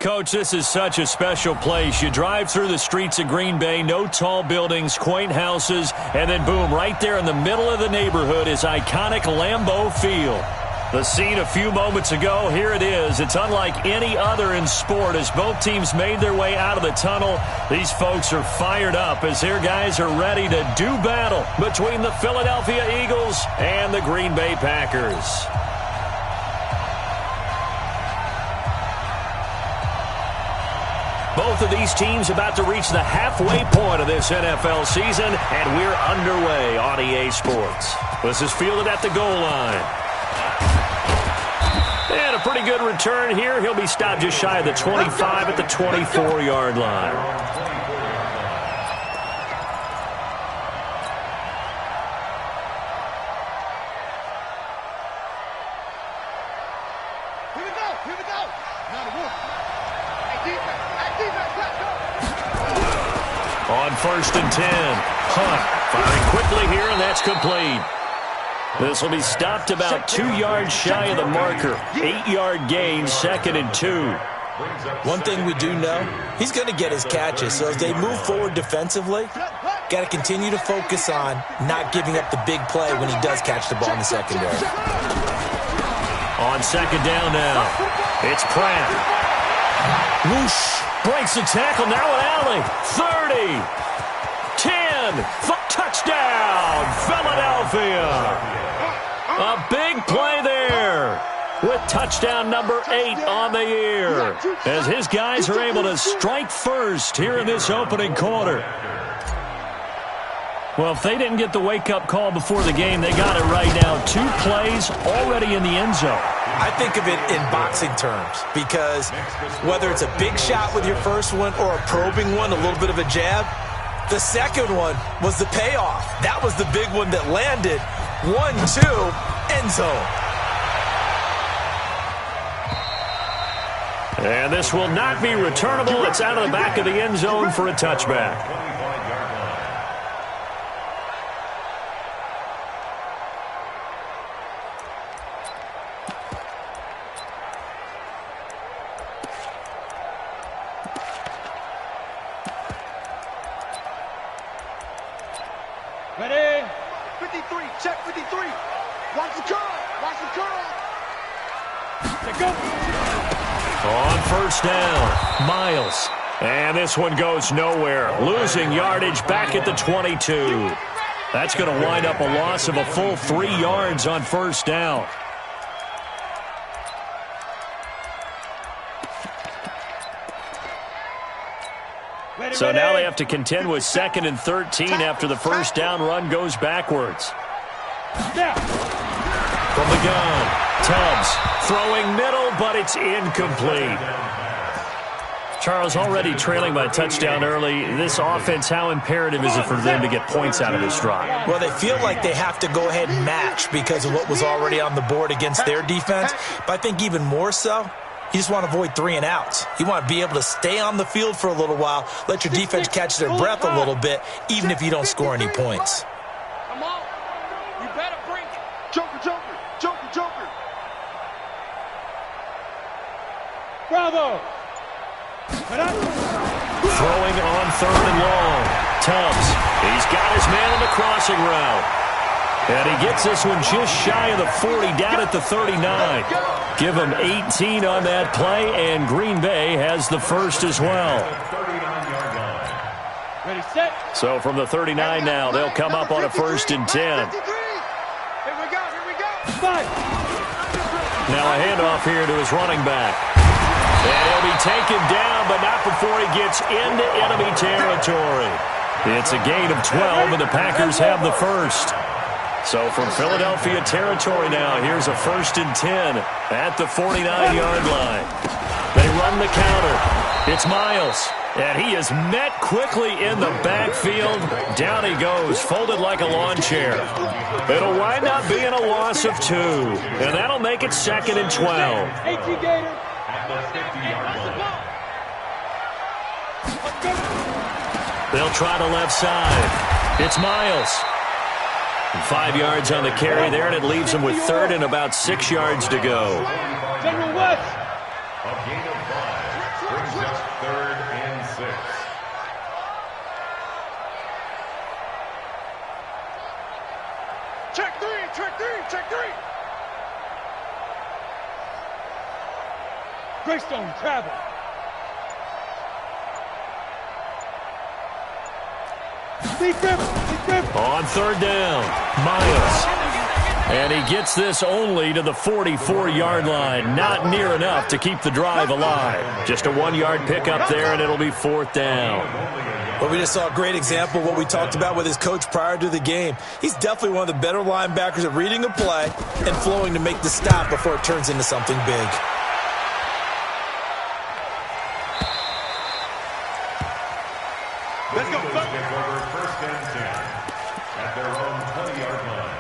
Coach, this is such a special place. You drive through the streets of Green Bay, no tall buildings, quaint houses, and then boom, right there in the middle of the neighborhood is iconic Lambeau Field. The scene a few moments ago, here it is. It's unlike any other in sport as both teams made their way out of the tunnel. These folks are fired up as their guys are ready to do battle between the Philadelphia Eagles and the Green Bay Packers. Both of these teams about to reach the halfway point of this NFL season, and we're underway on EA Sports. This is fielded at the goal line. And a pretty good return here. He'll be stopped just shy of the 25 at the 24-yard line. On 1st and 10, Hunt firing quickly here, and that's complete. This will be stopped about 2 yards shy of the marker. 8-yard gain, 2nd and 2. One thing we do know, he's going to get his catches. So as they move forward defensively, got to continue to focus on not giving up the big play when he does catch the ball in the secondary. On 2nd down now, it's Pratt. Whoosh. Breaks the tackle, now an alley. 30, 10, touchdown, Philadelphia. A big play there with touchdown number 8 on the year as his guys are able to strike first here in this opening quarter. Well, if they didn't get the wake-up call before the game, they got it right now. 2 plays already in the end zone. I think of it in boxing terms because whether it's a big shot with your first one or a probing one, a little bit of a jab, the second one was the payoff. That was the big one that landed. 1-2, end zone. And this will not be returnable. It's out of the back of the end zone for a touchback. Ready? 53, check 53. Watch the curl, watch the curl. Go. On 1st down, Miles. And this one goes nowhere. Losing yardage back at the 22. That's going to wind up a loss of a full 3 yards on 1st down. So now they have to contend with 2nd and 13 after the 1st down run goes backwards. From the gun, Tubbs throwing middle, but it's incomplete. Charles, already trailing by a touchdown early. This offense, how imperative is it for them to get points out of this drive? Well, they feel like they have to go ahead and match because of what was already on the board against their defense. But I think even more so, you just want to avoid 3 and outs. You want to be able to stay on the field for a little while, let your defense catch their breath a little bit, even if you don't score any points. Come on. You better bring it. Joker, Joker, Joker, Joker. Bravo. Throwing on 3rd and long. Tubbs, he's got his man on the crossing route. And he gets this one just shy of the 40, down at the 39. Give him 18 on that play, and Green Bay has the first as well. Ready, set. So from the 39 now, they'll come up on a 1st and 10. Here we go, here we go. Fight. Now a handoff here to his running back. And he'll be taken down, but not before he gets into enemy territory. It's a gain of 12, and the Packers have the first. So from Philadelphia territory now, here's a 1st and 10 at the 49-yard line. They run the counter. It's Miles, and he is met quickly in the backfield. Down he goes, folded like a lawn chair. It'll wind up being a loss of 2, and that'll make it 2nd and 12. They'll try the left side. It's Miles. 5 yards on the carry there, and it leaves him with 3rd and about 6 yards to go. General West. just 3rd and 6. Check three, check three, check three. Greystone, travel. On 3rd down, Miles. And he gets this only to the 44-yard line. Not near enough to keep the drive alive. Just a 1-yard pickup there, and it'll be 4th down. Well, we just saw a great example of what we talked about with his coach prior to the game. He's definitely one of the better linebackers at reading a play and flowing to make the stop before it turns into something big. Let's go, folks. Take over 1st and 10 at their own 20-yard line.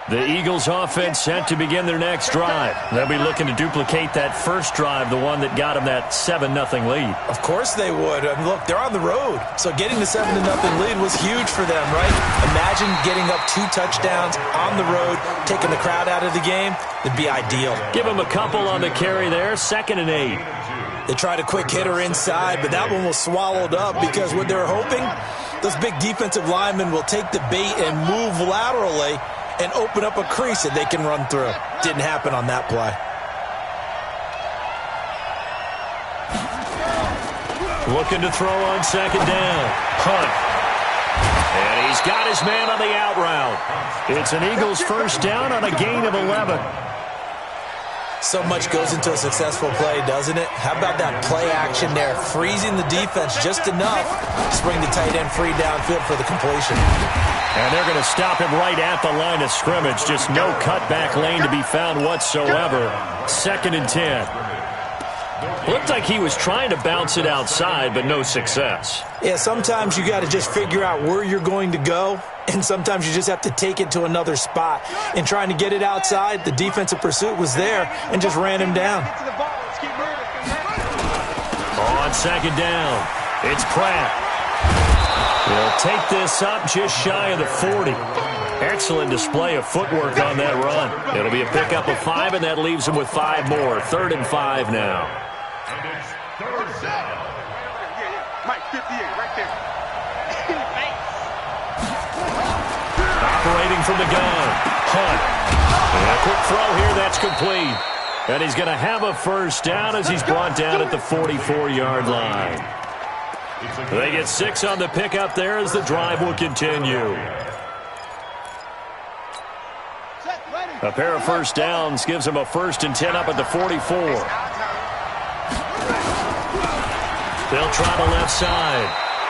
The Eagles offense set to begin their next drive. They'll be looking to duplicate that first drive, the one that got them that 7-0 lead. Of course they would. I mean, look, they're on the road. So getting the 7-0 lead was huge for them, right? Imagine getting up 2 touchdowns on the road, taking the crowd out of the game. It'd be ideal. Give them a couple on the carry there, 2nd and 8. They tried a quick hitter inside, but that one was swallowed up because what they're hoping, those big defensive linemen will take the bait and move laterally and open up a crease that they can run through. Didn't happen on that play. Looking to throw on 2nd down. Hunt. And he's got his man on the out route. It's an Eagles 1st down on a gain of 11. So much goes into a successful play, doesn't it? How about that play action there? Freezing the defense just enough to bring the tight end free downfield for the completion. And they're going to stop him right at the line of scrimmage. Just no cutback lane to be found whatsoever. 2nd and 10. Looked like he was trying to bounce it outside, but no success. Yeah, sometimes you got to just figure out where you're going to go, and sometimes you just have to take it to another spot. And trying to get it outside, the defensive pursuit was there and just ran him down. On 2nd down, it's Pratt. He'll take this up just shy of the 40. Excellent display of footwork on that run. It'll be a pickup of 5, and that leaves him with 5 more. 3rd and 5 now. And it's 3rd down. Mike, 58, right there. Operating from the gun. Hunt. And a quick throw here, that's complete. And he's going to have a 1st down as he's brought down at the 44-yard line. They get 6 on the pickup there as the drive will continue. A pair of 1st downs gives him a 1st and 10 up at the 44. They'll try the left side.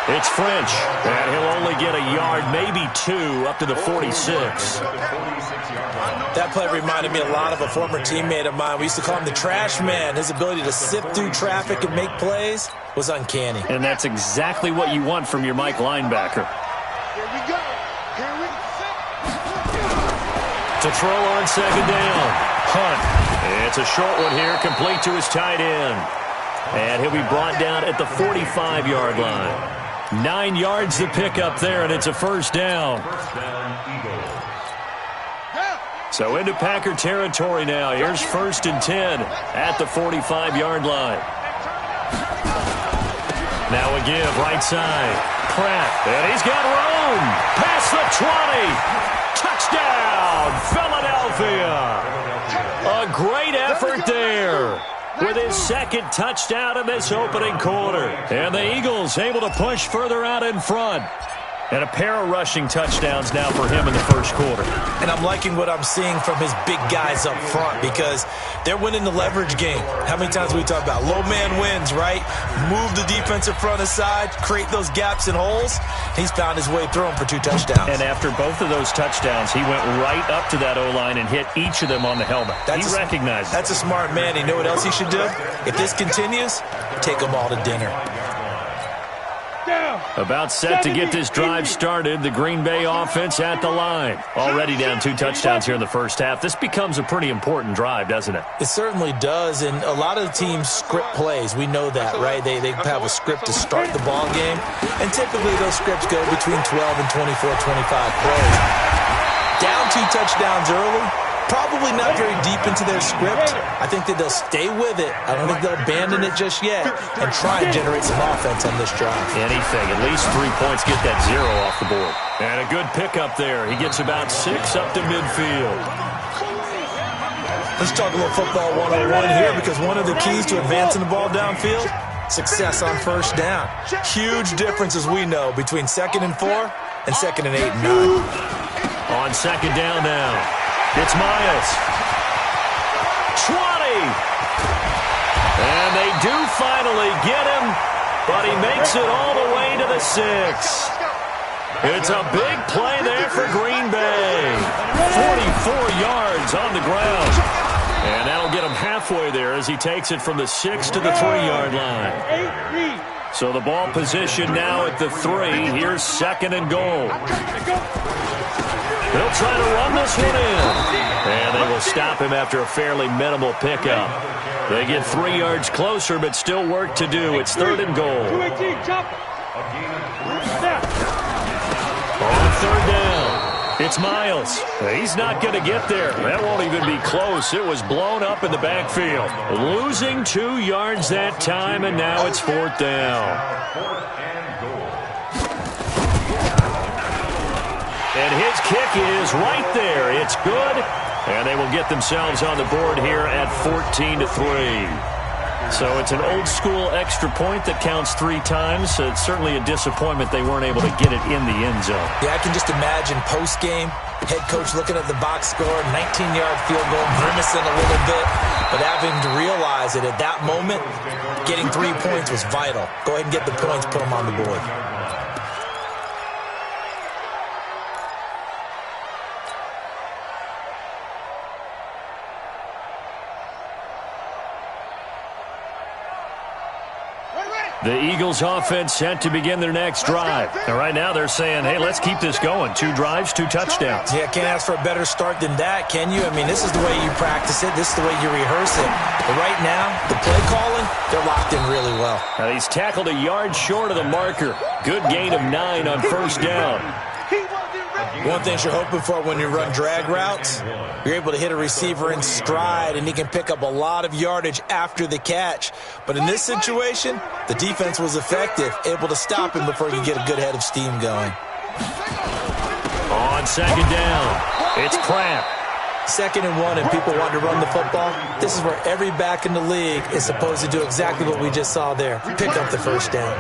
It's French, and he'll only get a yard, maybe 2, up to the 46. That play reminded me a lot of a former teammate of mine. We used to call him the trash man. His ability to sift through traffic and make plays was uncanny. And that's exactly what you want from your Mike linebacker. Here we go. Here we go. To throw on 2nd down. Hunt. It's a short one here, complete to his tight end. And he'll be brought down at the 45-yard line. 9 yards to pick up there, and it's a 1st down. So into Packer territory now. Here's 1st and 10 at the 45-yard line. Now a give, right side. Pratt, and he's got room. Past the 20. Touchdown, Philadelphia. A great effort there with his 2nd touchdown in this opening quarter. And the Eagles able to push further out in front. And a pair of rushing touchdowns now for him in the 1st quarter. And I'm liking what I'm seeing from his big guys up front because they're winning the leverage game. How many times we talk about low man wins, right? Move the defensive front aside, create those gaps and holes. He's found his way through them for 2 touchdowns. And after both of those touchdowns, he went right up to that O-line and hit each of them on the helmet. He recognized it. That's a smart man. You know what else he should do? If this continues, take them all to dinner. Down. About set to get this drive started. The Green Bay offense at the line. Already down 2 touchdowns here in the first half. This becomes a pretty important drive, doesn't it? It certainly does, and a lot of teams script plays. We know that, right? They have a script to start the ball game, and typically those scripts go between 12 and 24, 25 plays. Down 2 touchdowns early. Probably not very deep into their script. I think that they'll stay with it. I don't think they'll abandon it just yet and try and generate some offense on this drive. Anything. At least 3 points get that 0 off the board. And a good pickup there. He gets about 6 up to midfield. Let's talk a little football 101 here, because one of the keys to advancing the ball downfield, success on first down. Huge difference, as we know, between 2nd and 4 and 2nd and 8 and 9. On 2nd down now. It's Miles. 20. And they do finally get him, but he makes it all the way to the 6. It's a big play there for Green Bay. 44 yards on the ground. And that'll get him halfway there as he takes it from the 6 to the 3-yard line. So the ball position now at the 3. Here's 2nd and goal. They'll try to run this one in. And they will stop him after a fairly minimal pickup. They get 3 yards closer, but still work to do. It's 3rd and goal. On 3rd down, it's Miles. He's not going to get there. That won't even be close. It was blown up in the backfield. Losing 2 yards that time, and now it's 4th down. And his kick is right there. It's good. And they will get themselves on the board here at 14-3. So it's an old-school extra point that counts 3 times. So it's certainly a disappointment they weren't able to get it in the end zone. Yeah, I can just imagine post-game, head coach looking at the box score, 19-yard field goal, grimacing a little bit, but having to realize that at that moment, getting 3 points was vital. Go ahead and get the points, put them on the board. The Eagles offense set to begin their next drive. And right now they're saying, hey, let's keep this going. 2 drives, 2 touchdowns. Yeah, can't ask for a better start than that, can you? I mean, this is the way you practice it. This is the way you rehearse it. But right now, the play calling, they're locked in really well. And he's tackled a yard short of the marker. Good gain of 9 on 1st down. One thing you're hoping for when you run drag routes, you're able to hit a receiver in stride, and he can pick up a lot of yardage after the catch. But in this situation, the defense was effective, able to stop him before he could get a good head of steam going. On 2nd down, it's Pratt. 2nd and 1, and people want to run the football. This is where every back in the league is supposed to do exactly what we just saw there. Pick up the 1st down.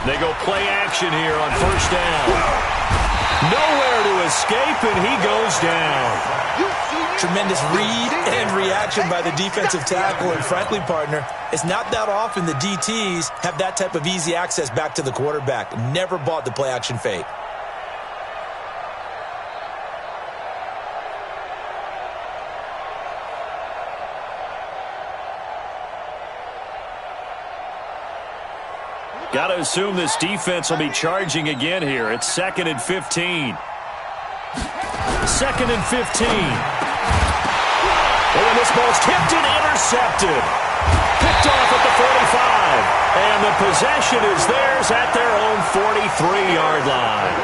They go play action here on 1st down. Nowhere to escape, and he goes down. Tremendous read and reaction by the defensive tackle, and frankly, partner, it's not that often the DTs have that type of easy access back to the quarterback. Never bought the play action fake. Got to assume this defense will be charging again here. It's 2nd and 15. 2nd and 15. And this ball's tipped and intercepted. Picked off at the 45. And the possession is theirs at their own 43-yard line.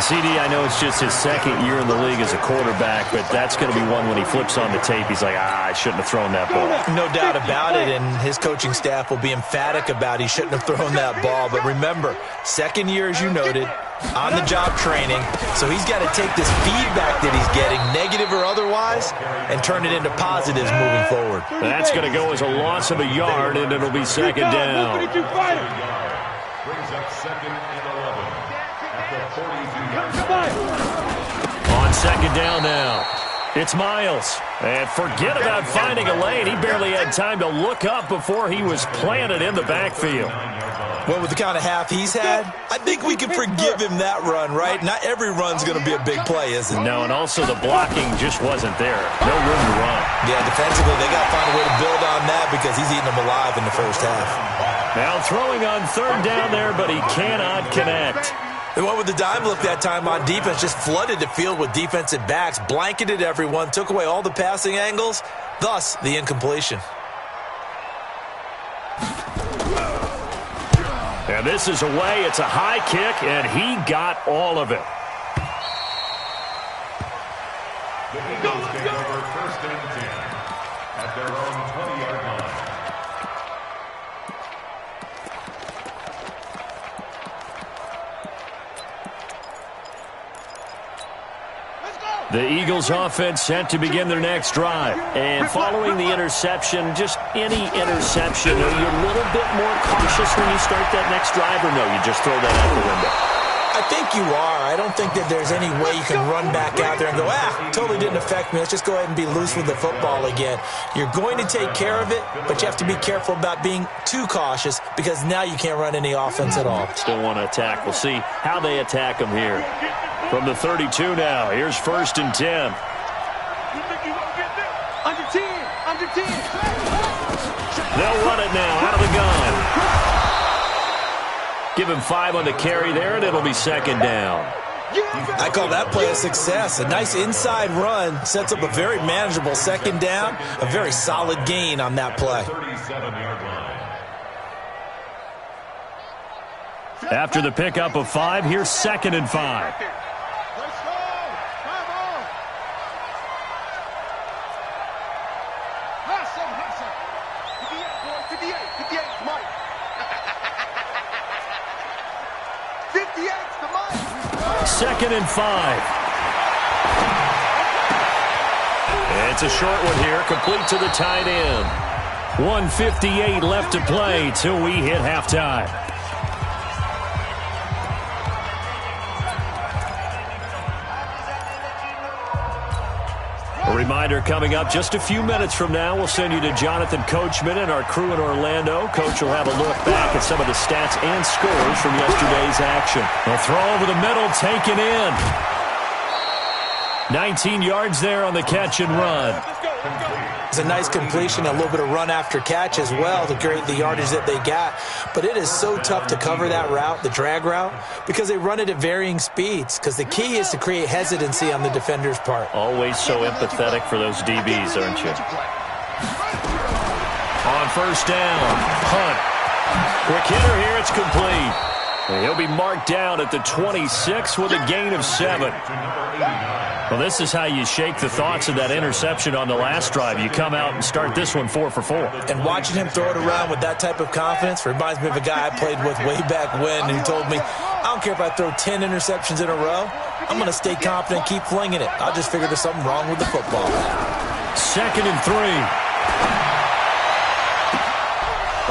CD, I know it's just his 2nd year in the league as a quarterback, but that's going to be one when he flips on the tape, he's like, I shouldn't have thrown that ball. No doubt about it, and his coaching staff will be emphatic about he shouldn't have thrown that ball. But remember, 2nd year, as you noted, on-the-job training, so he's got to take this feedback that he's getting, negative or otherwise, and turn it into positives moving forward. That's going to go as a loss of a yard, and it'll be 2nd down. Brings up 2nd and 11. At the 42-yard line. on second down now. It's Miles. And forget about finding a lane. He barely had time to look up before he was planted in the backfield. Well, with the kind of half he's had, I think we can forgive him that run, right? Not every run's going to be a big play, is it? No, and also the blocking just wasn't there. No room to run. Yeah, defensively, they got to find a way to build on that because he's eating them alive in the first half. Now throwing on third down there, but he cannot connect. They went with the dime look that time on defense, just flooded the field with defensive backs, blanketed everyone, took away all the passing angles, thus the incompletion. And this is away. It's a high kick, and he got all of it. The Eagles take over 1st and 10 at their own 20-yard line. The Eagles offense set to begin their next drive. And following the interception, just any interception, are you a little bit more cautious when you start that next drive, or no, you just throw that out the window? I think you are. I don't think that there's any way you can run back out there and go, totally didn't affect me. Let's just go ahead and be loose with the football again. You're going to take care of it, but you have to be careful about being too cautious because now you can't run any offense at all. Still want to attack. We'll see how they attack them here. From the 32 now, here's 1st and 10. Under 10, under 10. They'll run it now out of the gun. Give him 5 on the carry there, and it'll be second down. I call that play a success. A nice inside run sets up a very manageable second down, a very solid gain on that play. 37-yard line. After the pickup of 5, here's 2nd and 5. Let's go. Come on. Hustle. 58, boy. 58, Mike. 58's the Mike. 2nd and 5. It's a short one here, complete to the tight end. 1:58 left to play till we hit halftime. A reminder coming up just a few minutes from now, we'll send you to Jonathan Coachman and our crew in Orlando. Coach will have a look back at some of the stats and scores from yesterday's action. They'll throw over the middle, taken in. 19 yards there on the catch and run. It's a nice completion, a little bit of run after catch as well to create the yardage that they got. But it is so tough to cover that route, the drag route, because they run it at varying speeds. Because the key is to create hesitancy on the defender's part. Always so empathetic for those DBs, aren't you? On 1st down, Hunt. Quick hitter here, it's complete. And he'll be marked down at the 26 with a gain of 7. Well, this is how you shake the thoughts of that interception on the last drive. You come out and start this one 4 for 4. And watching him throw it around with that type of confidence reminds me of a guy I played with way back when who told me, I don't care if I throw 10 interceptions in a row. I'm going to stay confident, keep flinging it. I'll just figure there's something wrong with the football. 2nd and 3.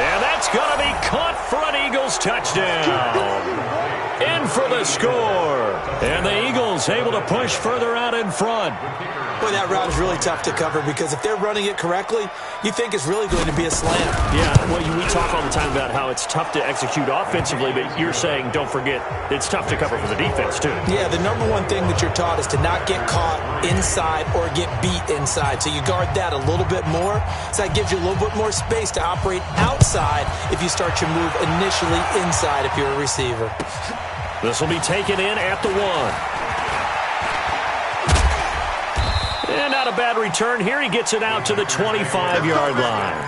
And that's going to be caught for an Eagles touchdown. In for the score. And the Eagles able to push further out in front. Boy, that route is really tough to cover because if they're running it correctly, you think it's really going to be a slam. Yeah, well, we talk all the time about how it's tough to execute offensively, but you're saying, don't forget, it's tough to cover for the defense, too. Yeah, the number one thing that you're taught is to not get caught inside or get beat inside. So you guard that a little bit more. So that gives you a little bit more space to operate outside if you start your move initially inside if you're a receiver. This will be taken in at the 1. And not a bad return here. He gets it out to the 25-yard line.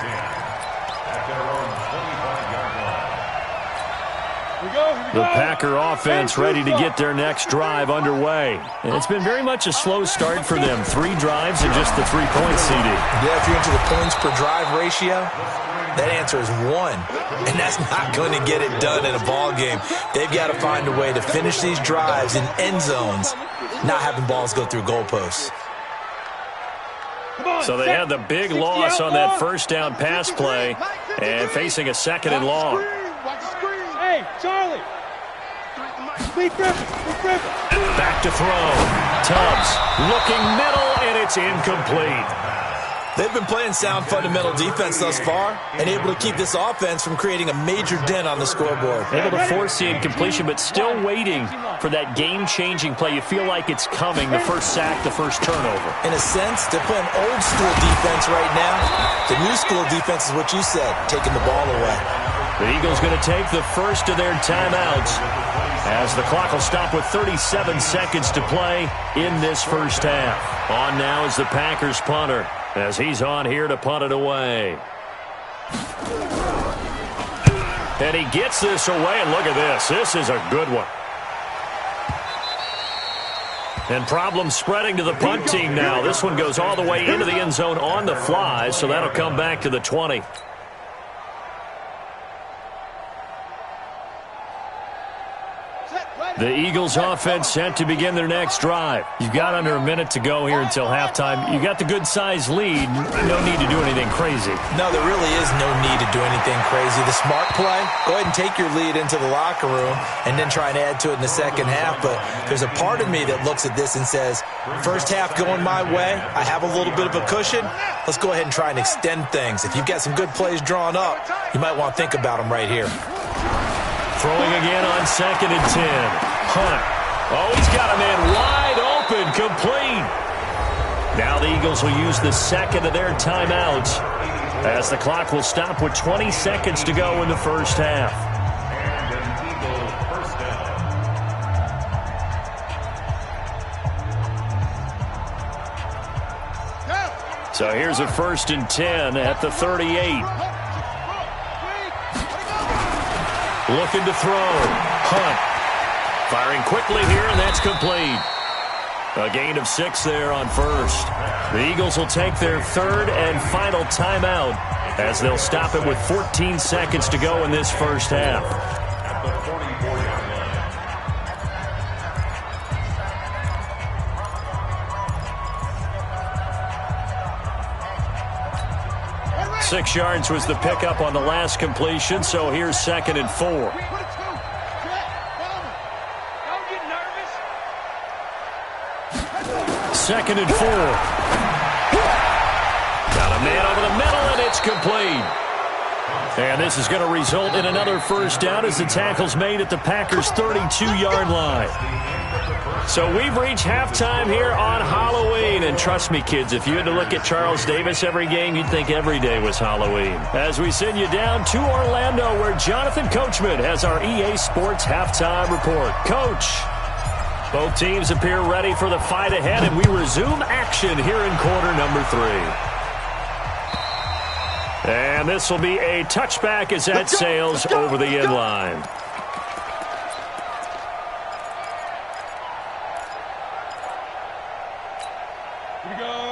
The Packer offense ready to get their next drive underway. And it's been very much a slow start for them. 3 drives and just the 3-point CD. Yeah, if you're into the points per drive ratio, that answer is 1. And that's not going to get it done in a ball game. They've got to find a way to finish these drives in end zones, not having balls go through goalposts. So they had the big loss on that 1st down pass play and facing a 2nd and long. Hey, Charlie. Back to throw. Tubbs looking middle, and it's incomplete. They've been playing sound fundamental defense thus far and able to keep this offense from creating a major dent on the scoreboard. Able to force the incompletion, but still waiting for that game-changing play. You feel like it's coming, the first sack, the first turnover. In a sense, they're playing old-school defense right now. The new-school defense is what you said, taking the ball away. The Eagles going to take the first of their timeouts as the clock will stop with 37 seconds to play in this first half. On now is the Packers punter, as he's on here to punt it away. And he gets this away, and look at this. This is a good one. And problems spreading to the punt team now. This one goes all the way into the end zone on the fly, so that'll come back to the 20. The Eagles offense set to begin their next drive. You've got under a minute to go here until halftime. You got the good-sized lead. No need to do anything crazy. No, there really is no need to do anything crazy. The smart play, go ahead and take your lead into the locker room and then try and add to it in the second half. But there's a part of me that looks at this and says, first half going my way, I have a little bit of a cushion. Let's go ahead and try and extend things. If you've got some good plays drawn up, you might want to think about them right here. Throwing again on 2nd and 10. Hunt. Oh, he's got a man wide open, complete. Now the Eagles will use the second of their timeouts as the clock will stop with 20 seconds to go in the first half. And an Eagle first down. So here's a 1st and 10 at the 38. Looking to throw. Hunt. Firing quickly here, and that's complete. A gain of 6 there on first. The Eagles will take their third and final timeout as they'll stop it with 14 seconds to go in this first half. At the 44-yard line. 6 yards was the pickup on the last completion, so here's 2nd and 4. 2nd and 4. Got a man over the middle, and it's complete. And this is going to result in another first down as the tackle's made at the Packers' 32-yard line. So we've reached halftime here on Halloween. And trust me, kids, if you had to look at Charles Davis every game, you'd think every day was Halloween. As we send you down to Orlando, where Jonathan Coachman has our EA Sports halftime report. Coach. Both teams appear ready for the fight ahead, and we resume action here in quarter number 3. And this will be a touchback as that sails over the end line.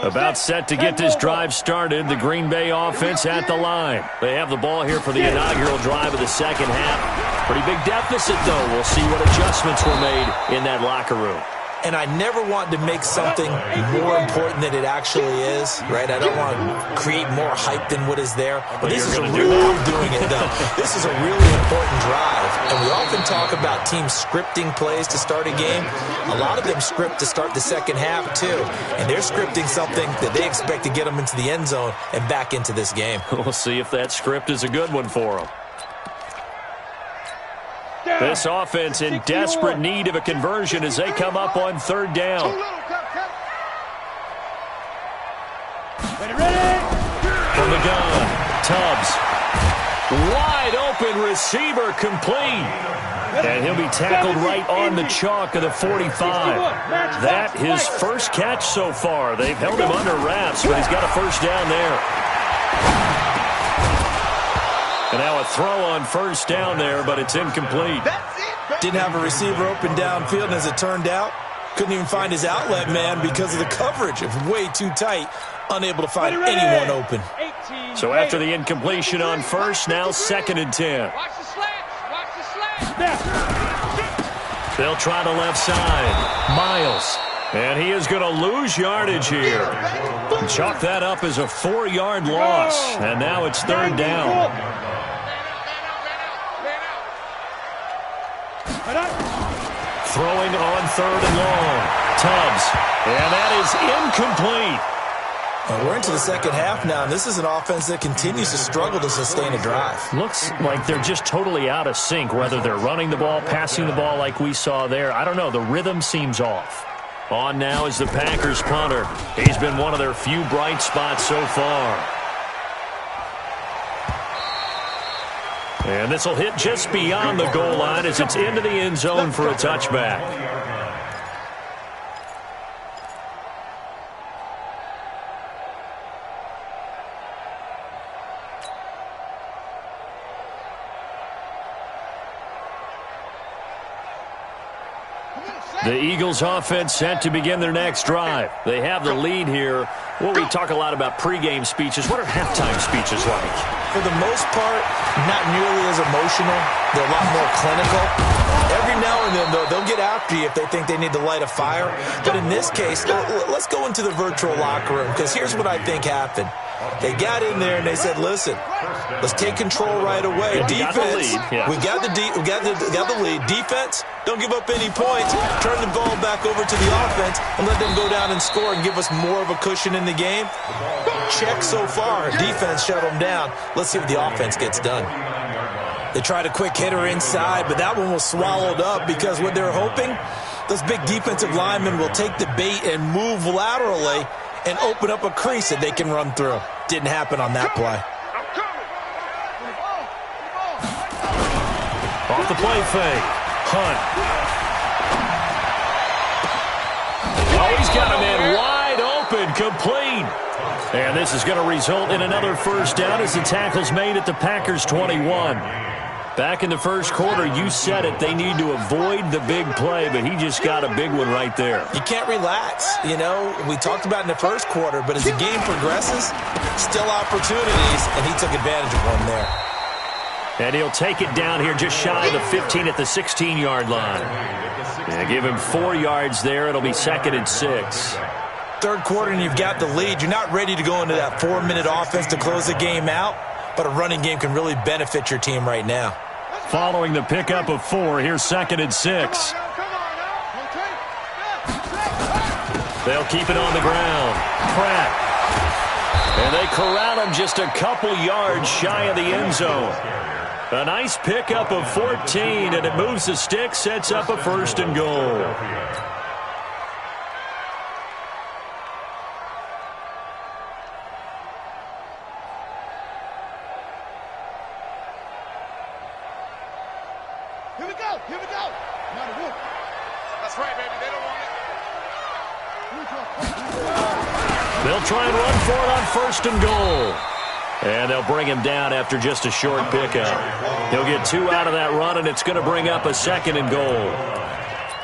About set to get this drive started, the Green Bay offense at the line. They have the ball here for the inaugural drive of the second half. Pretty big deficit, though. We'll see what adjustments were made in that locker room. And I never want to make something more important than it actually is, right? I don't want to create more hype than what is there. But this is a real doing it, though. This is a really important drive. And we often talk about teams scripting plays to start a game. A lot of them script to start the second half, too. And they're scripting something that they expect to get them into the end zone and back into this game. We'll see if that script is a good one for them. This offense in desperate need of a conversion as they come up on 3rd down. From the gun, Tubbs. Wide open receiver, complete. And he'll be tackled right on the chalk of the 45. That his first catch so far. They've held him under wraps, but he's got a first down there. And now a throw on first down there, but it's incomplete. Didn't have a receiver open downfield, and as it turned out, couldn't even find his outlet man because of the coverage. It was way too tight, unable to find anyone open. So after the incompletion on first, now 2nd and 10. Watch the slats. They'll try the left side. Miles. And he is going to lose yardage here. Chalk that up as a 4-yard loss. And now it's 3rd down. Throwing on 3rd and long. Tubbs. And that is incomplete. Well, we're into the second half now, and this is an offense that continues to struggle to sustain a drive. Looks like they're just totally out of sync, whether they're running the ball, passing the ball like we saw there. I don't know. The rhythm seems off. On now is the Packers punter. He's been one of their few bright spots so far. And this will hit just beyond the goal line as it's into the end zone for a touchback. The Eagles offense set to begin their next drive. They have the lead here. Well, we talk a lot about pregame speeches. What are halftime speeches like? For the most part, not nearly as emotional. They're a lot more clinical. Every now and then, though, they'll get after you if they think they need to light a fire. But in this case, let's go into the virtual locker room, because here's what I think happened. They got in there and they said, listen, let's take control right away. Defense, we got the lead. Defense, don't give up any points. Turn the ball back over to the offense and let them go down and score and give us more of a cushion in the game. Check so far. Defense shut them down. Let's see what the offense gets done. They tried a quick hitter inside, but that one was swallowed up because what they're hoping, those big defensive linemen will take the bait and move laterally and open up a crease that they can run through. Didn't happen on that play. Off the play fake. Hunt. Oh, he's got a man wide open, complete. And this is going to result in another first down as the tackle's made at the Packers' 21. Back in the first quarter, you said it, they need to avoid the big play, but he just got a big one right there. You can't relax. You know, we talked about in the first quarter, but as the game progresses, still opportunities, and he took advantage of one there. And he'll take it down here just shy of the 15 at the 16-yard line. Yeah, give him 4 yards there. It'll be 2nd and 6. Third quarter, and you've got the lead. You're not ready to go into that 4-minute offense to close the game out, but a running game can really benefit your team right now. Following the pickup of 4, here's 2nd and 6. They'll keep it on the ground. Pratt. And they corral him just a couple yards shy of the end zone. A nice pickup of 14, and it moves the stick, sets up a 1st and goal. Here we go. Here we go. Now the wolf. That's right, baby. They don't want it. They'll try and run for it on 1st and goal. And they'll bring him down after just a short pickup. He'll get 2 out of that run, and it's going to bring up a 2nd and goal.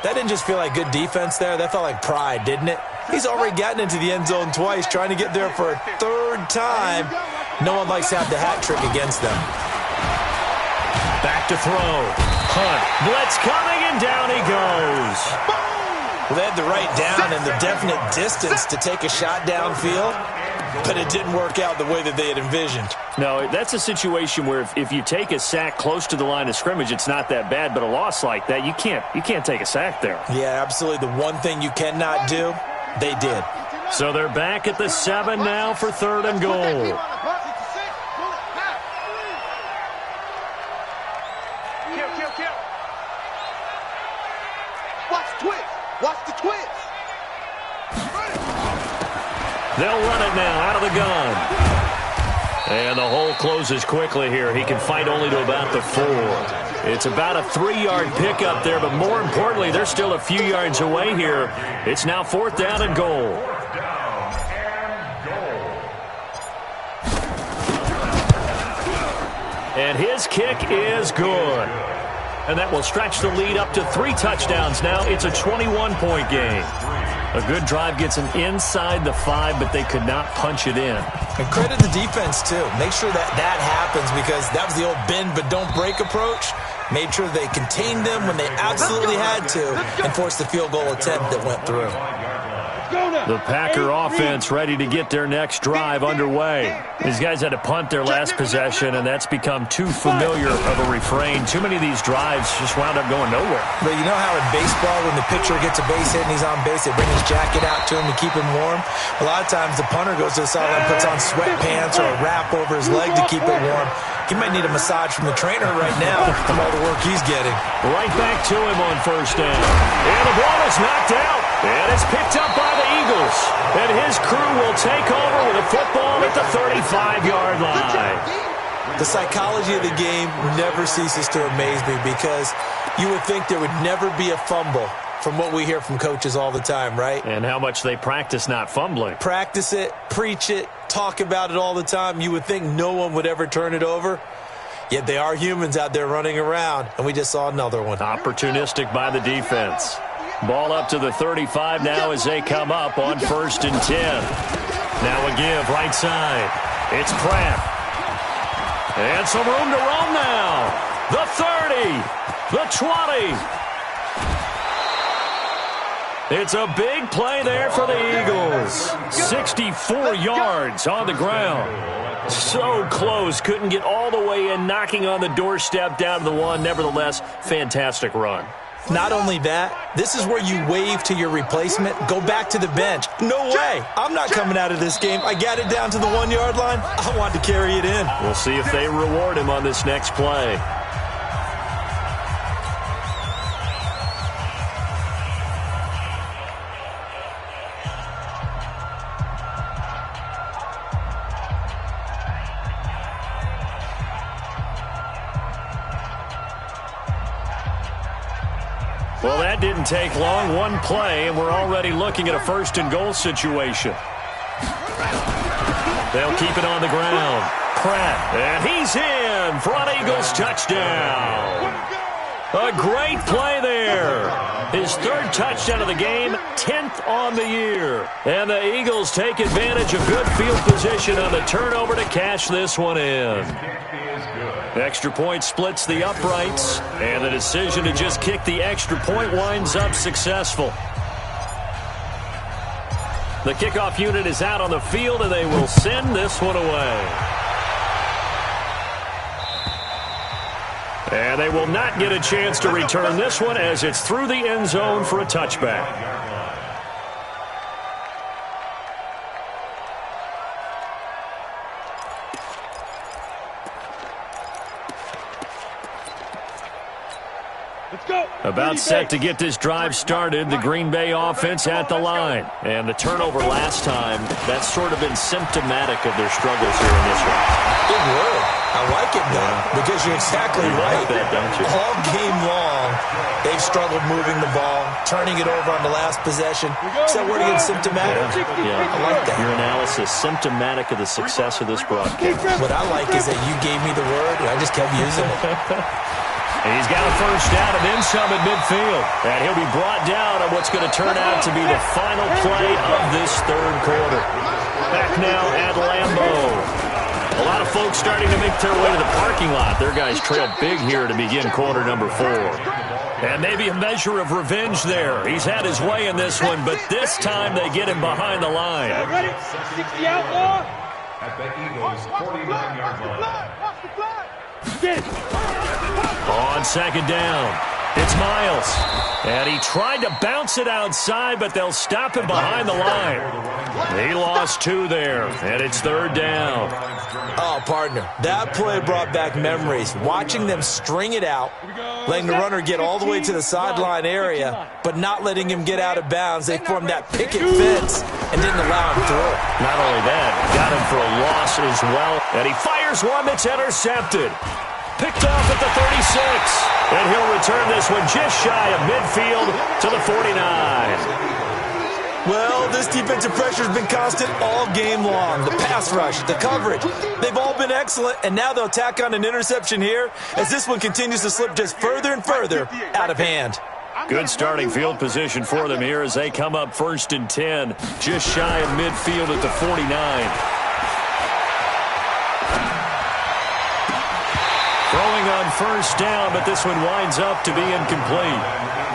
That didn't just feel like good defense there. That felt like pride, didn't it? He's already gotten into the end zone twice, trying to get there for a 3rd time. No one likes to have the hat trick against them. Back to throw. Hunt. Blitz coming, and down he goes. Well, they had the right down and the definite distance to take a shot downfield, but it didn't work out the way that they had envisioned. No, that's a situation where if you take a sack close to the line of scrimmage, it's not that bad, but a loss like that, you can't take a sack there. Yeah, absolutely. The one thing you cannot do, they did. So they're back at the 7 now for 3rd and goal. Watch the twist. They'll run it now out of the gun. And the hole closes quickly here. He can fight only to about the 4. It's about a 3-yard pickup there, but more importantly, they're still a few yards away here. It's now 4th down and goal. And his kick is good. And that will stretch the lead up to 3 touchdowns now. It's a 21-point game. A good drive gets them inside the 5, but they could not punch it in. And credit the defense, too. Make sure that happens, because that was the old bend but don't break approach. Made sure they contained them when they absolutely had to and forced the field goal attempt that went through. The Packer offense ready to get their next drive underway. These guys had to punt their last possession, and that's become too familiar of a refrain. Too many of these drives just wound up going nowhere. But you know how in baseball, when the pitcher gets a base hit and he's on base, they bring his jacket out to him to keep him warm? A lot of times the punter goes to the sideline, puts on sweatpants or a wrap over his leg to keep it warm. He might need a massage from the trainer right now from all the work he's getting. Right back to him on first down. And the ball is knocked out. And it's picked up by the Eagles. And his crew will take over with a football at the 35-yard line. The psychology of the game never ceases to amaze me because you would think there would never be a fumble from what we hear from coaches all the time, right? And how much they practice not fumbling. Practice it, preach it, talk about it all the time. You would think no one would ever turn it over. Yet they are humans out there running around, and we just saw another one. Opportunistic by the defense. Ball up to the 35 now as they come up on 1st and 10. Now a give right side. It's Pratt. And some room to roam now. The 30. The 20. It's a big play there for the Eagles. 64 yards on the ground. So close. Couldn't get all the way in, knocking on the doorstep down to the one. Nevertheless, fantastic run. Not only that, this is where you wave to your replacement, go back to the bench. No way. I'm not coming out of this game. I got it down to the 1-yard line. I want to carry it in. We'll see if they reward him on this next play. Well, that didn't take long. One play, and we're already looking at a 1st and goal situation. They'll keep it on the ground. Pratt, and he's in for an Eagles touchdown. A great play there. His 3rd touchdown of the game, 10th on the year. And the Eagles take advantage of good field position on the turnover to cash this one in. Extra point splits the uprights, and the decision to just kick the extra point winds up successful. The kickoff unit is out on the field, and they will send this one away. And they will not get a chance to return this one as it's through the end zone for a touchback. About set to get this drive started, the Green Bay offense at the line. And the turnover last time, that's sort of been symptomatic of their struggles here in this one. Good word. I like it, though, because you're exactly right. Like that, don't you? All game long, they've struggled moving the ball, turning it over on the last possession. Is that word again, symptomatic? Yeah. I like that. Your analysis, symptomatic of the success of this broadcast. What I like is that you gave me the word, and I just kept using it. And he's got a 1st down and then some at midfield. And he'll be brought down on what's going to turn out to be the final play of this 3rd quarter. Back now at Lambeau. A lot of folks starting to make their way to the parking lot. Their guys trail big here to begin quarter number 4. And maybe a measure of revenge there. He's had his way in this one, but this time they get him behind the line. Ready? 60 outlaw. At the Eagles' 49-yard line. On 2nd down, it's Miles. And he tried to bounce it outside, but they'll stop him behind the line. He lost 2 there, and it's 3rd down. Oh, partner, that play brought back memories. Watching them string it out, letting the runner get all the way to the sideline area, but not letting him get out of bounds. They formed that picket fence and didn't allow him through. Not only that, got him for a loss as well. And he fires one that's intercepted. Picked off at the 36. And he'll return this one just shy of midfield to the 49. Well, this defensive pressure has been constant all game long. The pass rush, the coverage, they've all been excellent, and now they'll tack on an interception here as this one continues to slip just further and further out of hand. Good starting field position for them here as they come up 1st and 10, just shy of midfield at the 49. Throwing on first down, but this one winds up to be incomplete.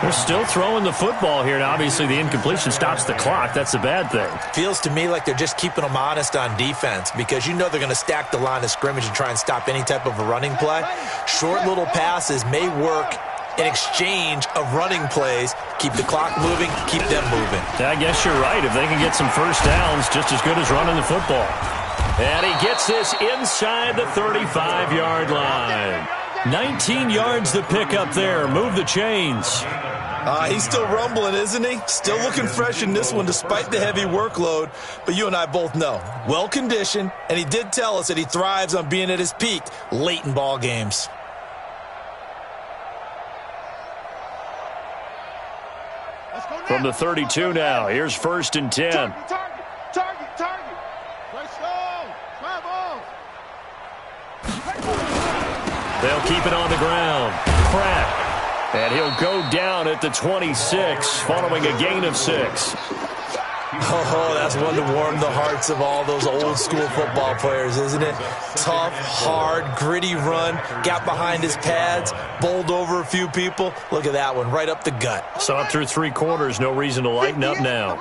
They're still throwing the football here. Now, obviously, the incompletion stops the clock. That's a bad thing. Feels to me like they're just keeping them honest on defense because you know they're going to stack the line of scrimmage and try and stop any type of a running play. Short little passes may work in exchange of running plays. Keep the clock moving, keep them moving. I guess you're right. If they can get some first downs, just as good as running the football. And he gets this inside the 35-yard line. 19 yards to pick up there. Move the chains. He's still rumbling, isn't he? Still looking fresh in this one despite the heavy workload. But you and I both know, well-conditioned, and he did tell us that he thrives on being at his peak late in ball games. From the 32 now, here's 1st and 10. Target. Let's go. Travel. They'll keep it on the ground. Pratt. And he'll go down at the 26, following a gain of 6. Oh, that's one to warm the hearts of all those old-school football players, isn't it? Tough, hard, gritty run, got behind his pads, bowled over a few people. Look at that one, right up the gut. Saw it through 3 quarters, no reason to lighten up now.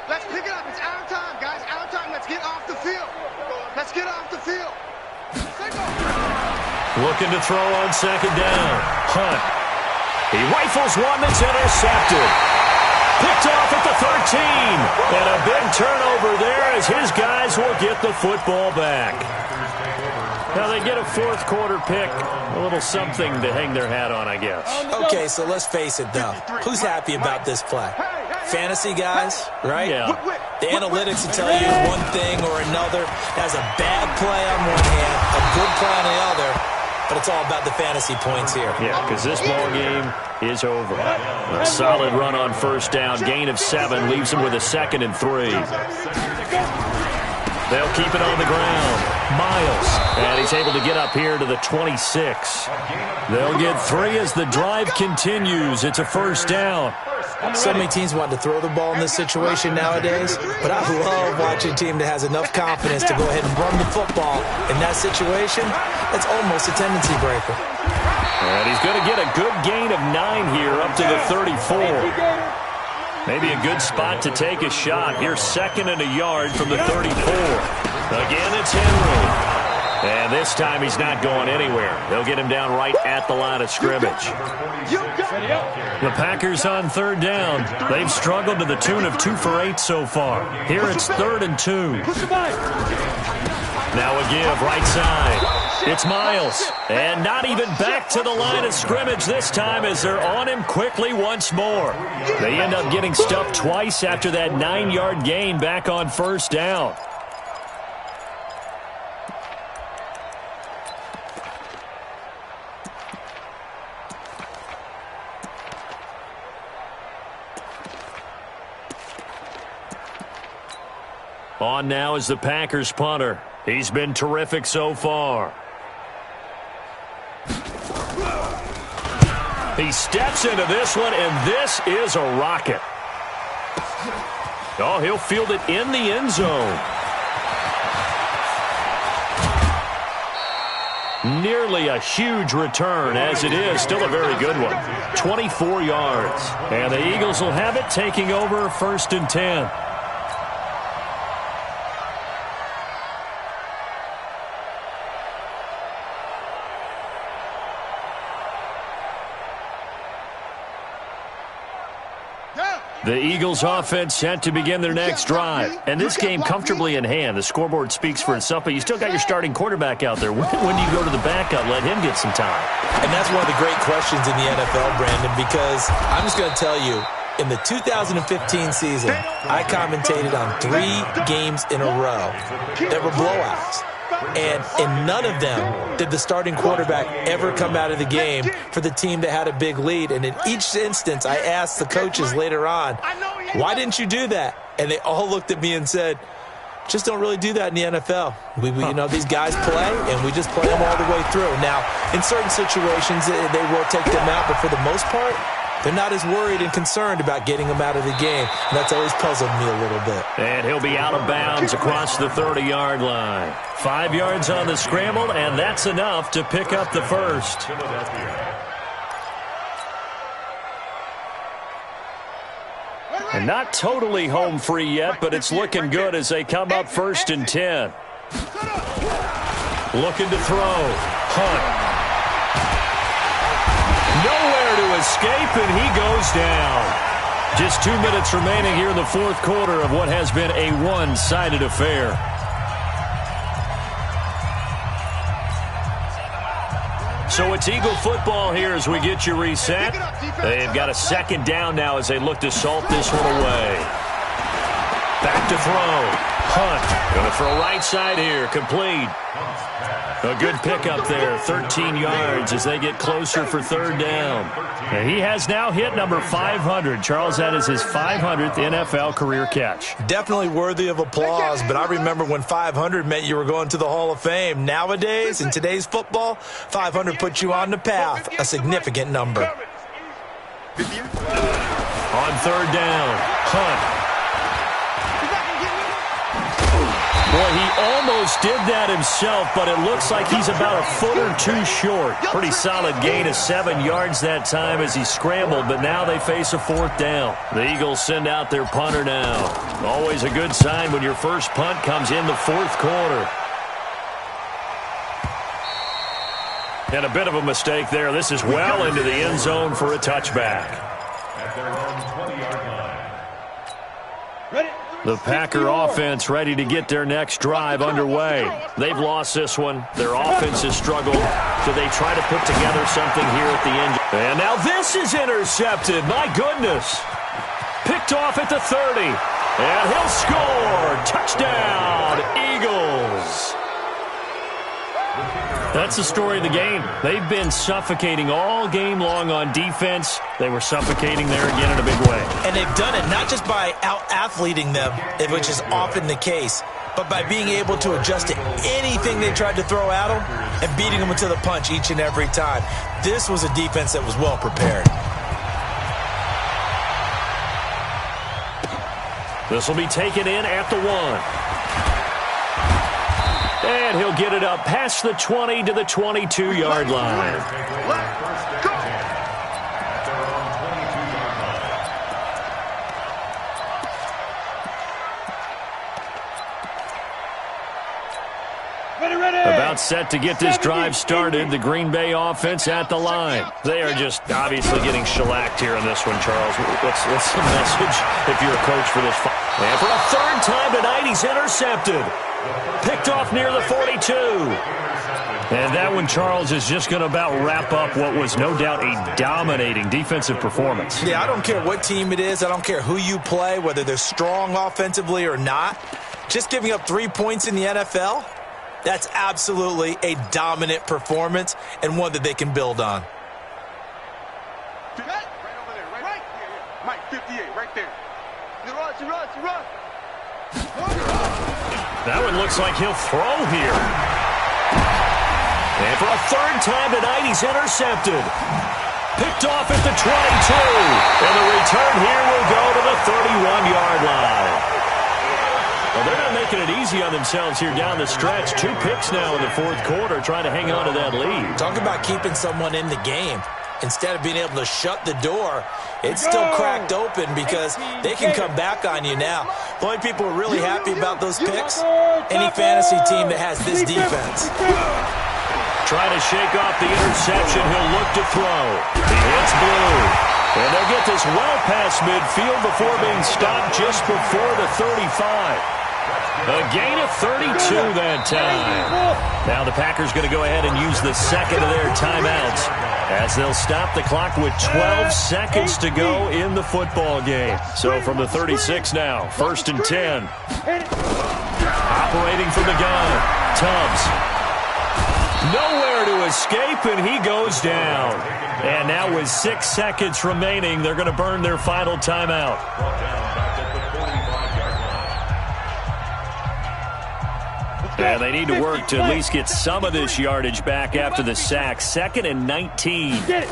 Let's pick it up. It's out of time, guys. Out of time. Let's get off the field. Let's get off the field. Looking to throw on 2nd down. Hunt. He rifles one that's intercepted. Picked off at the 13. And a big turnover there as his guys will get the football back. Now they get a 4th quarter pick. A little something to hang their hat on, I guess. Okay, so let's face it, though. Who's happy about this play? Fantasy guys, right? Yeah. The analytics will tell you one thing or another. Has a bad play on one hand, a good play on the other. But it's all about the fantasy points here. Yeah, because this ball game is over. A solid run on 1st down. Gain of 7 leaves him with a 2nd and 3. They'll keep it on the ground. Miles. And he's able to get up here to the 26. They'll get 3 as the drive continues. It's a 1st down. So many teams want to throw the ball in this situation nowadays, but I love watching a team that has enough confidence to go ahead and run the football in that situation. It's almost a tendency breaker. And he's going to get a good gain of 9 here up to the 34. Maybe a good spot to take a shot. Here's 2nd and a yard from the 34. Again, it's Henry. And this time he's not going anywhere. They'll get him down right at the line of scrimmage. The Packers on 3rd down. They've struggled to the tune of 2 for 8 so far. Here it's 3rd and 2. Now a give right side. It's Miles. And not even back to the line of scrimmage this time as they're on him quickly once more. They end up getting stuffed twice after that 9-yard gain back on 1st down. On now is the Packers punter. He's been terrific so far. He steps into this one, and this is a rocket. Oh, he'll field it in the end zone. Nearly a huge return, as it is. Still a very good one. 24 yards. And the Eagles will have it, taking over 1st and 10. The Eagles offense set to begin their next drive. And this game comfortably in hand. The scoreboard speaks for itself, but you still got your starting quarterback out there. When do you go to the backup, let him get some time? And that's one of the great questions in the NFL, Brandon, because I'm just going to tell you, in the 2015 season, I commentated on 3 games in a row that were blowouts. And in none of them did the starting quarterback ever come out of the game for the team that had a big lead. And in each instance, I asked the coaches later on, why didn't you do that? And they all looked at me and said, just don't really do that in the NFL. We you know, these guys play, and we just play them all the way through. Now, in certain situations, they will take them out, but for the most part, They're not as worried and concerned about getting him out of the game. And that's always puzzled me a little bit. And he'll be out of bounds across the 30-yard line. 5 yards on the scramble, and that's enough to pick up the first. And not totally home free yet, but it's looking good as they come up 1st and 10. Looking to throw. Hunt. Nowhere to escape, and he goes down. Just 2 minutes remaining here in the 4th quarter of what has been a one-sided affair. So it's Eagle football here as we get you reset. They've got a 2nd down now as they look to salt this one away. Back to throw. Hunt. Going to throw right side here. Complete. A good pickup there. 13 yards as they get closer for 3rd down. And he has now hit number 500. Charles, that is his 500th NFL career catch. Definitely worthy of applause, but I remember when 500 meant you were going to the Hall of Fame. Nowadays, in today's football, 500 puts you on the path, a significant number. On 3rd down, Hunt. Boy, he almost did that himself, but it looks like he's about a foot or two short. Pretty solid gain of 7 yards that time as he scrambled, but now they face a 4th down. The Eagles send out their punter now. Always a good sign when your first punt comes in the 4th quarter. And a bit of a mistake there. This is well into the end zone for a touchback. At their own 20-yard line. Ready? The Packer offense ready to get their next drive underway. They've lost this one. Their offense has struggled. So they try to put together something here at the end. And now this is intercepted. My goodness. Picked off at the 30. And he'll score. Touchdown, Eagles. That's the story of the game. They've been suffocating all game long on defense. They were suffocating there again in a big way. And they've done it not just by out-athleting them, which is often the case, but by being able to adjust to anything they tried to throw at them and beating them to the punch each and every time. This was a defense that was well prepared. This will be taken in at the 1. And he'll get it up past the 20 to the 22-yard line. Let's go. At their own 22-yard line. Ready. About set to get this drive started. The Green Bay offense at the line. They are just obviously getting shellacked here in this one, Charles. What's the message if you're a coach for this? And for a 3rd time tonight, he's intercepted. Picked off near the 42. And that one, Charles, is just going to about wrap up what was no doubt a dominating defensive performance. Yeah, I don't care what team it is. I don't care who you play, whether they're strong offensively or not. Just giving up 3 points in the NFL, that's absolutely a dominant performance and one that they can build on. Right over there, right? Mike, 58, right there. You run. That one looks like he'll throw here. And for a 3rd time tonight, he's intercepted. Picked off at the 22. And the return here will go to the 31-yard line. Well, they're not making it easy on themselves here down the stretch. 2 picks now in the 4th quarter, trying to hang on to that lead. Talk about keeping someone in the game. Instead of being able to shut the door, it's still cracked open because they can come back on you now. The only people who are really happy about those picks, any fantasy team that has this defense. Trying to shake off the interception. He'll look to throw. He hits blue. And they'll get this well past midfield before being stopped just before the 35. A gain of 32 that time. Now the Packers going to go ahead and use the 2nd of their timeouts as they'll stop the clock with 12 seconds to go in the football game. So from the 36 now, 1st and 10. Operating from the gun, Tubbs. Nowhere to escape, and he goes down. And now with 6 seconds remaining, they're going to burn their final timeout. And they need to work to at least get some of this yardage back after the sack. 2nd and 19. Get it.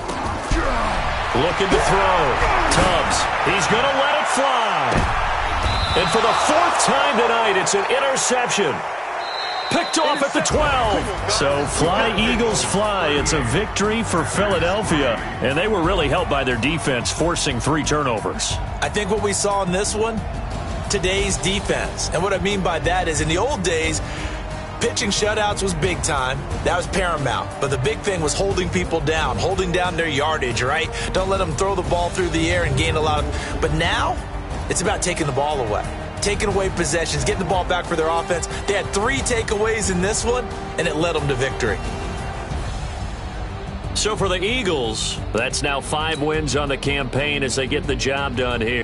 Looking to throw. Tubbs. He's going to let it fly. And for the 4th time tonight, it's an interception. Picked off at the 12. So fly, Eagles, fly. It's a victory for Philadelphia. And they were really helped by their defense, forcing 3 turnovers. I think what we saw in this one, today's defense. And what I mean by that is in the old days, pitching shutouts was big time. That was paramount. But the big thing was holding people down, holding down their yardage, right? Don't let them throw the ball through the air and gain a lot of... But now, it's about taking the ball away. Taking away possessions, getting the ball back for their offense. They had 3 takeaways in this one, and it led them to victory. So for the Eagles, that's now 5 wins on the campaign as they get the job done here.